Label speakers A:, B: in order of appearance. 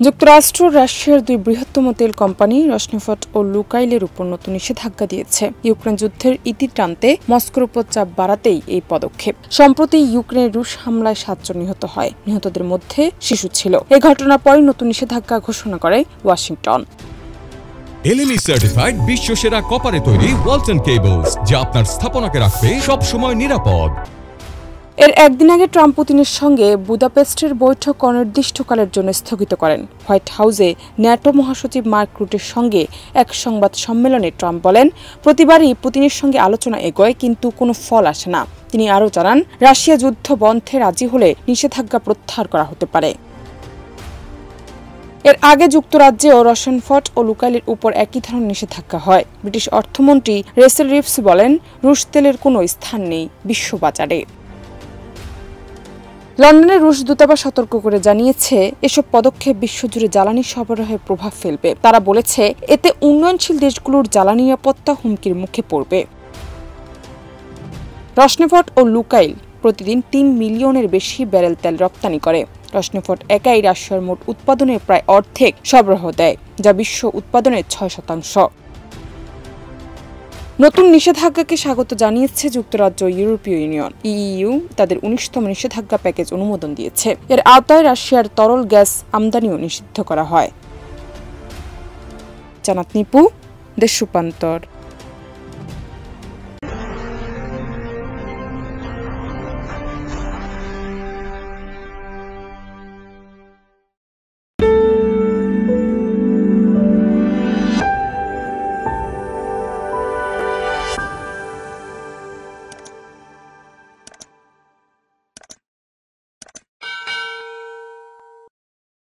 A: যুক্তরাষ্ট্র রাশিয়ার দুই বৃহত্তম তেল কোম্পানি রসনেফট ও লুকাইলের উপর নতুন নিষেধাজ্ঞা দিয়েছে। ইউক্রেন যুদ্ধের ইতি টানতে মস্কোর উপর চাপ বাড়াতেই এই পদক্ষেপ। সম্প্রতি ইউক্রেনের রুশ হামলায় ৭ জন নিহত হয়। নিহতদের মধ্যে শিশু ছিল। এই ঘটনার পরই নতুন নিষেধাজ্ঞা ঘোষণা করে ওয়াশিংটন।
B: এলএমই সার্টিফাইড বিশ্বসেরা কপারে তৈরি ওয়ালটন কেবলস, যা আপনার স্থাপনাকে রাখবে সব সময় নিরাপদ।
A: এর একদিন আগে ট্রাম্প পুতিনের সঙ্গে বুদাপেস্টের বৈঠক অনির্দিষ্টকালের জন্য স্থগিত করেন। হোয়াইট হাউসে ন্যাটো মহাসচিব মার্ক রুটের সঙ্গে এক সংবাদ সম্মেলনে ট্রাম্প বলেন, প্রতিবারই পুতিনের সঙ্গে আলোচনা এগোয়, কিন্তু কোনো ফল আসে না। তিনি আরও জানান, রাশিয়া যুদ্ধ বন্ধে রাজি হলে নিষেধাজ্ঞা প্রত্যাহার করা হতে পারে। এর আগে যুক্তরাজ্যেও রসনেফট ও লুকাইলের উপর একই ধরনের নিষেধাজ্ঞা হয়। ব্রিটিশ অর্থমন্ত্রী রেচেল রিভস বলেন, রুশ তেলের কোনো স্থান নেই বিশ্ববাজারে। লন্ডনের রুশ দূতাবাস সতর্ক করে জানিয়েছে, এসব পদক্ষেপ বিশ্বজুড়ে জ্বালানি সরবরাহে প্রভাব ফেলবে। তারা বলেছে, এতে উন্নয়নশীল দেশগুলোর জ্বালানি নিরাপত্তা হুমকির মুখে পড়বে। রসনেফট ও লুকাইল প্রতিদিন ৩ মিলিয়নের বেশি ব্যারেল তেল রপ্তানি করে। রসনেফট একাই রাশিয়ার মোট উৎপাদনের প্রায় অর্ধেক সরবরাহ দেয়, যা বিশ্ব উৎপাদনের ৬%। নতুন নিষেধাজ্ঞাকে স্বাগত জানিয়েছে যুক্তরাজ্য ও ইউরোপীয় ইউনিয়ন। ইইউ তাদের ১৯তম নিষেধাজ্ঞা প্যাকেজ অনুমোদন দিয়েছে। এর আওতায় রাশিয়ার তরল গ্যাস আমদানিও নিষিদ্ধ করা হয়। জানাত নিপু, দেশ রূপান্তর।